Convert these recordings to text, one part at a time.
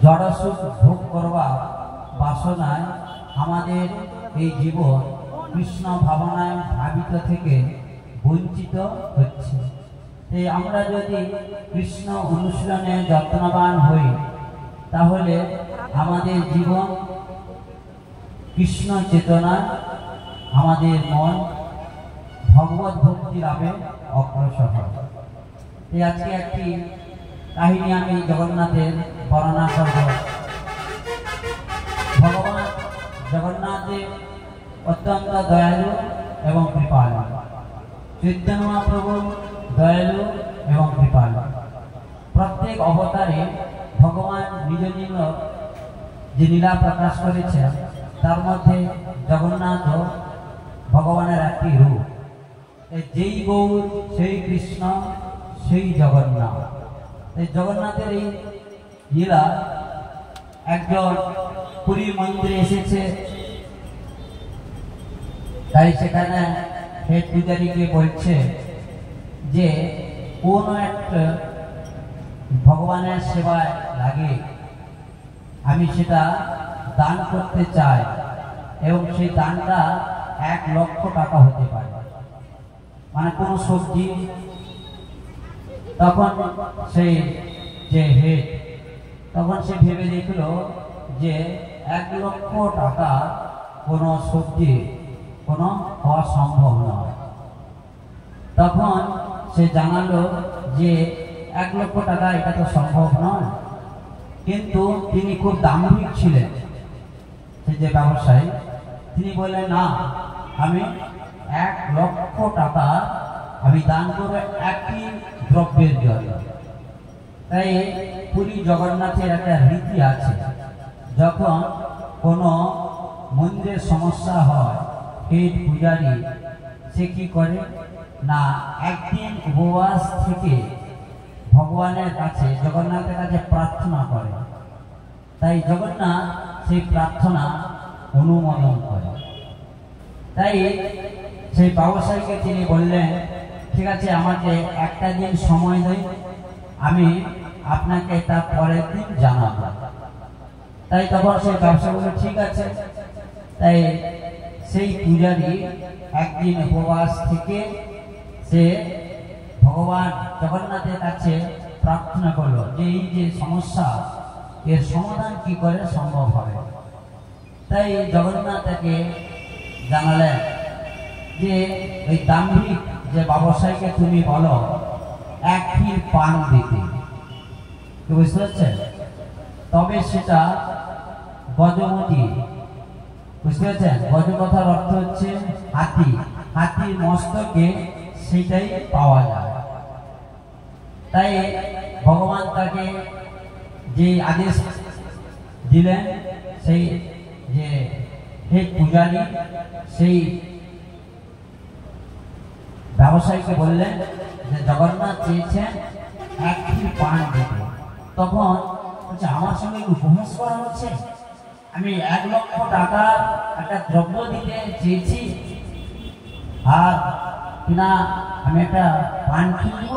জড়সুখ ভোগ করবা বাসনায় আমাদের এই জীবন কৃষ্ণ ভাবনায় ভাবিত থেকে বঞ্চিত হচ্ছে। তাই আমরা যদি কৃষ্ণ অনুশীলনে যত্নবান হই তাহলে আমাদের জীবন কৃষ্ণ চেতনা, আমাদের মন ভগবত ভক্তি লাভে অগ্রসর হয়। এই আজকে একটি কাহিনী আমি জগন্নাথের বর্ণনা করব। ভগবান জগন্নাথের অত্যন্ত দয়ালু এবং কৃপালু। চৈতন্য মহাপ্রভু দয়ালু এবং কৃপালু। প্রত্যেক অবতারে ভগবান নিজ নিজ যে লীলা প্রকাশ করেছেন তার মধ্যে জগন্নাথ ভগবানের একটি রূপ। যেই গৌর সেই কৃষ্ণ সেই জগন্নাথ। এই জগন্নাথের এই লীলা একজন পুরী মন্দিরে এসেছে, তাই সেখানে হেড পূজারীকে বলছে যে কোন একটা ভগবানের সেবায় লাগে, আমি সেটা দান করতে চাই এবং সেই দানটা 1 লক্ষ টাকা হতে পারে, মানে কোন সবজি। তখন সেই যে হেড তখন সে ভেবে দেখলো যে 1 লক্ষ টাকা কোন সবজি কোনো হওয়া সম্ভব নয়। তখন সে জানালো যে 1 লক্ষ টাকা এটা তো সম্ভব নয়, কিন্তু তিনি খুব দাম্ভিক ছিলেন। সে যে ব্যবসায়ী তিনি বললেন না, আমি 1 লক্ষ টাকা আমি দান করবো একটি দ্রব্যের জন্য। তাই পুরী জগন্নাথের একটা রীতি আছে, যখন কোনো মন্দিরের সমস্যা হয় হেড পূজারী সে কি করে না, একদিন উপবাস থেকে ভগবানের কাছে জগন্নাথের কাছে প্রার্থনা করে। তাই জগন্নাথ সেই প্রার্থনা অনুমোদন করে। তাই সেই ব্যবসায়ীকে তিনি বললেন, ঠিক আছে আমাকে একটা দিন সময় দিন, আমি আপনাকে তার পরের দিন জানাবো। তাই তখন সেই ব্যবসায়ী বলল ঠিক আছে। তাই সেই পূজারী একদিন উপবাস থেকে সে ভগবান জগন্নাথের কাছে প্রার্থনা করলো যে এই যে সমস্যা এর সমাধান কি করে সম্ভব হবে। তাই জগন্নাথ তাকে জানালেন যে ওই দাম্ভিক যে ব্যবসায়ীকে তুমি বলো 1 ক্ষীর পান দিতে, বুঝতে পারছেন, তবে সেটা গজমতি। বুঝতে পারছেন, গজ কথার অর্থ হচ্ছে হাতি, হাতির মস্তকে সেটাই পাওয়া যায়। তাই ভগবান তাকে যে আদেশ দিলেন, সেই যে হেড পূজারী সেই ব্যবসায়ীকে বললেন যে জগন্নাথ চেয়েছেন 1 ক্ষীর পান দিতে। তখন বলছে আমার সঙ্গে উপহাস করা হচ্ছে, আমি 1 লক্ষ টাকা একটা দ্রব্য দিতে চেয়েছি আর কিনা আমি একটা পান ক্ষীর দিব।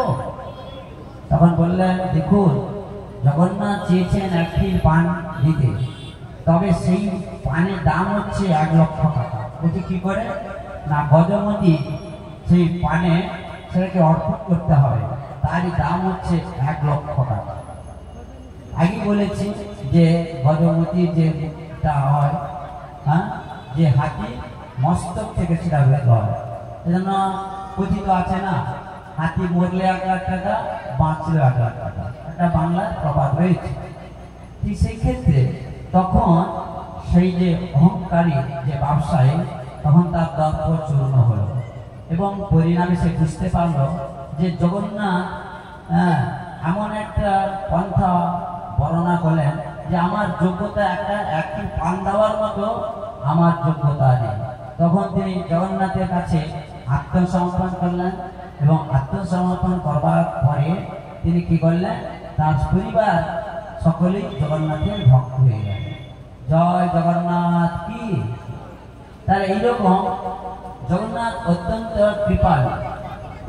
তখন বললেন দেখুন জগন্নাথ চেয়েছেন 1 ক্ষীর পান দিতে, তবে সেই পানের দাম হচ্ছে 1 লক্ষ টাকা। বলছে কি করে না, গজমতি সেই পানে সেটাকে অর্পণ করতে হবে, তারই দাম হচ্ছে 1 লক্ষ টাকা। আগে বলেছি যে গজমতির যেটা হয়, হ্যাঁ, যে হাতি মস্তক থেকে সেটা বের হয়, এজন্য কথিত আছে না, হাতি মরলে 1 লাখ টাকা, বাঁচলে 1 লাখ টাকা, একটা বাংলার প্রবাদ রয়েছে। ঠিক সেই ক্ষেত্রে তখন সেই যে অহংকারী যে ব্যবসায়ী তখন তার দর্প চূর্ণ হলো এবং পরিণামে সে বুঝতে পারলো যে জগন্নাথ এমন একটা পন্থা বর্ণনা করলেন যে আমার যোগ্যতা একটি পান দেওয়ার মতো আমার যোগ্যতা নেই। তখন তিনি জগন্নাথের কাছে আত্মসমর্পণ করলেন এবং আত্মসমর্পণ করবার পরে তিনি কি করলেন, তার পরিবার সকলেই জগন্নাথের ভক্ত হয়ে গেল। জয় জগন্নাথ কি। তাহলে এইরকম জগন্নাথ অত্যন্ত কৃপালু।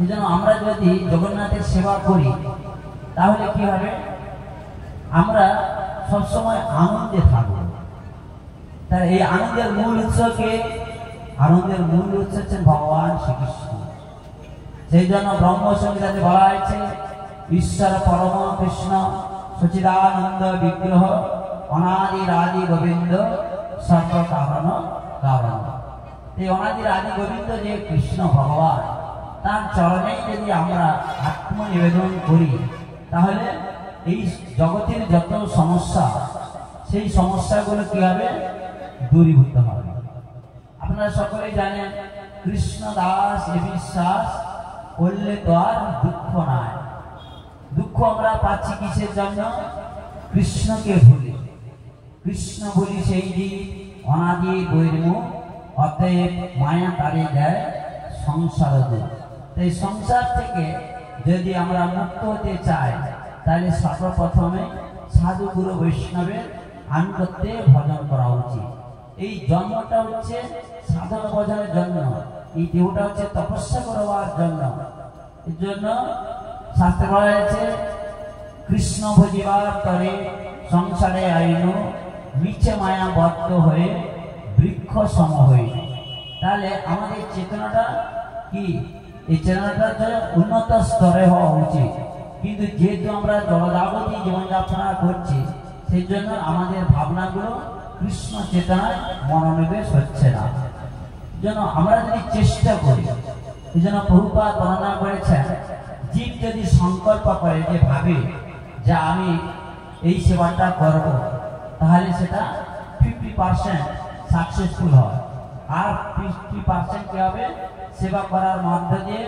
এই জন্য আমরা যদি জগন্নাথের সেবা করি তাহলে কি হবে, আমরা সবসময় আনন্দে থাকবো। তার এই আনন্দের মূল উৎসকে, আনন্দের মূল উৎস হচ্ছেন ভগবান শ্রীকৃষ্ণ। সেই জন্য ব্রহ্ম সংহিতাতে বলা হয়েছে ঈশ্বর পরম কৃষ্ণ সচিদানন্দ বিগ্রহ অনাদি রাজি গোবিন্দ সর্ব কারণ কারণ। এই অনাদি রাজি গোবিন্দ যে কৃষ্ণ ভগবান, তার চরণেই যদি আমরা আত্মনিবেদন করি, তাহলে এই জগতের যত সমস্যা, সেই সমস্যাগুলো কি হবে? দূরীভূত হবে। আপনারা সকলেই জানেন কৃষ্ণ দাস এ বিশ্বাস করলে তো আর দুঃখ নাই। দুঃখ আমরা পাচ্ছি কিসের জন্য? কৃষ্ণকে ভুলে। কৃষ্ণ বলি সেই দিন অনাদি বৈরমুখ, অতএব মায়া তাড়িয়ে দেয় সংসার দুঃখ। এই সংসার থেকে যদি আমরা মুক্ত হতে চাই, তাহলে সর্বপ্রথমে সাধু গুরু বৈষ্ণবের আনুগত্যে ভজন করা উচিত। এই জন্মটা হচ্ছে সাধন ভজনের জন্য, এই দেহটা হচ্ছে তপস্যা করবার জন্য। এর জন্য শাস্ত্রে বলা হয়েছে কৃষ্ণ ভজিবার তরে সংসারে আইন মিছে মায়া বদ্ধ হয়ে বৃক্ষ সম হয়ে। তাহলে আমাদের চেতনাটা কি? এই চেতনাটা উন্নত স্তরে হওয়া উচিত। কিন্তু যেহেতু আমরা জড়জাগতিক জীবনযাপনা করছি, সেই জন্য আমাদের ভাবনাগুলো কৃষ্ণ চেতনায় মনোনিবেশ হচ্ছে না। যেন আমরা যদি চেষ্টা করি, এই জন্য প্রভুপাদ বর্ণনা করেছেন, জীব যদি সংকল্প করে, যে ভাবে যে আমি এই সেবাটা করব, তাহলে সেটা 50% সাকসেসফুল হয়, আর 50% কি হবে? সেবা করার মধ্য দিয়ে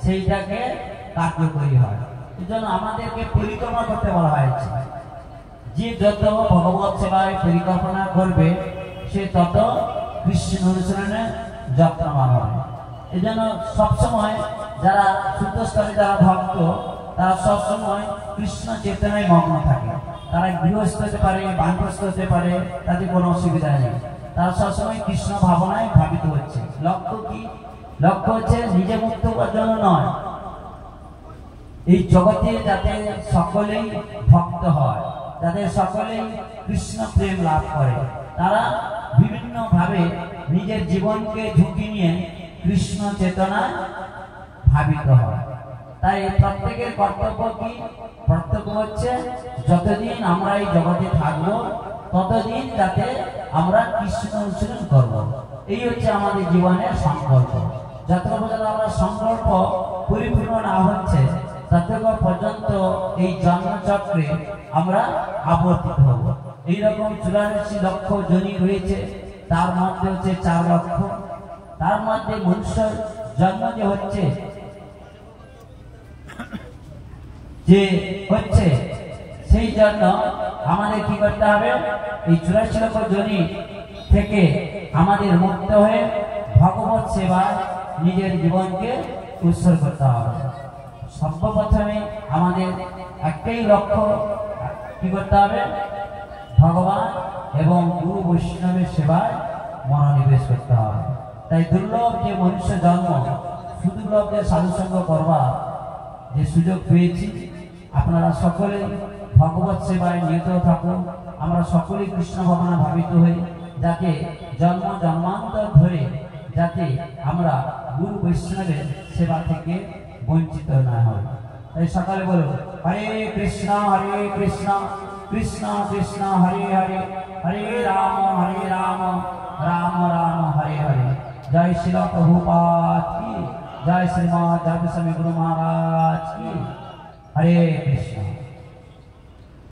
সেইটাকে কার্যকরী হয়। এই জন্য আমাদেরকে পরিকল্পনা করতে বলা হয়েছে। যে যত ভগবত সেবায় পরিকল্পনা করবে, সে তত কৃষ্ণ অনুসরণে যত্নবান হবে। এই জন্য সবসময় যারা শুদ্ধ স্তরে যারা ভক্ত, তারা সবসময় কৃষ্ণ চেতনায় মগ্ন থাকে। তারা গৃহস্থ হতে পারে, বানপ্রস্থ হতে পারে, তাতে কোনো অসুবিধা নেই। তারা সবসময় কৃষ্ণ ভাবনায় ভাবিত হচ্ছে। লক্ষ্য কি? লক্ষ্য হচ্ছে নিজে মুক্ত হওয়ার জন্য নয়, এই জগতে যাতে সকলেই ভক্ত হয়, যাতে সকলেই কৃষ্ণ প্রেম লাভ করে, তারা বিভিন্ন ভাবে নিজের জীবনকে ঝুঁকি নিয়ে কৃষ্ণ চেতনায় ভাবিত হয়। তাই প্রত্যেকের কর্তব্য কি? কর্তব্য হচ্ছে যতদিন আমরা এই জগতে থাকবো, ততদিন যাতে আমরা কৃষ্ণ অনুসরণ করব। এই হচ্ছে আমাদের জীবনের সংকল্প। যতক্ষণ পর্যন্ত আমরা সংকল্প পরিপূর্ণ না হচ্ছে, ততক্ষণ পর্যন্ত এই জন্মচক্রে আমরা আবর্তিত হব। এইরকম 84 লক্ষ যোনি রয়েছে, তার মধ্যে হচ্ছে 4 লক্ষ। তার মধ্যে মনুষ্যর জন্ম যে হচ্ছে, সেই জন্য আমাদের কি করতে হবে? এই 84 লক্ষ যোনি থেকে আমাদের মুক্ত হয়ে ভগবত সেবায় নিজের জীবনকে উৎসর্গ করতে হবে। সর্বপ্রথমে আমাদের একটাই লক্ষ্য, কি করতে হবে? ভগবান এবং গুরু বৈষ্ণবের সেবায় মনোনিবেশ করতে হবে। তাই দুর্লভ যে মনুষ্য জন্ম, সুদুর্লভ যে সাধুসঙ্গ করবার যে সুযোগ পেয়েছি, আপনারা সকলে ভগবত সেবায় নিয়ত থাকুন। আমরা সকলেই কৃষ্ণ ভাবনা ভাবিত হই, যাতে জন্ম জন্মান্তর ধরে যাতে আমরা গুরু বৈষ্ণবের সেবা থেকে বঞ্চিত না হয়। তাই সকালে বলুন হরে কৃষ্ণ কৃষ্ণ কৃষ্ণ হরে হরে, হরে রাম রাম রাম হরে হরে। জয় শ্রী প্রভুপাদ কি জয়, শ্রীমদ জগত স্বামী গুরু महाराज की। हरे कृष्ण।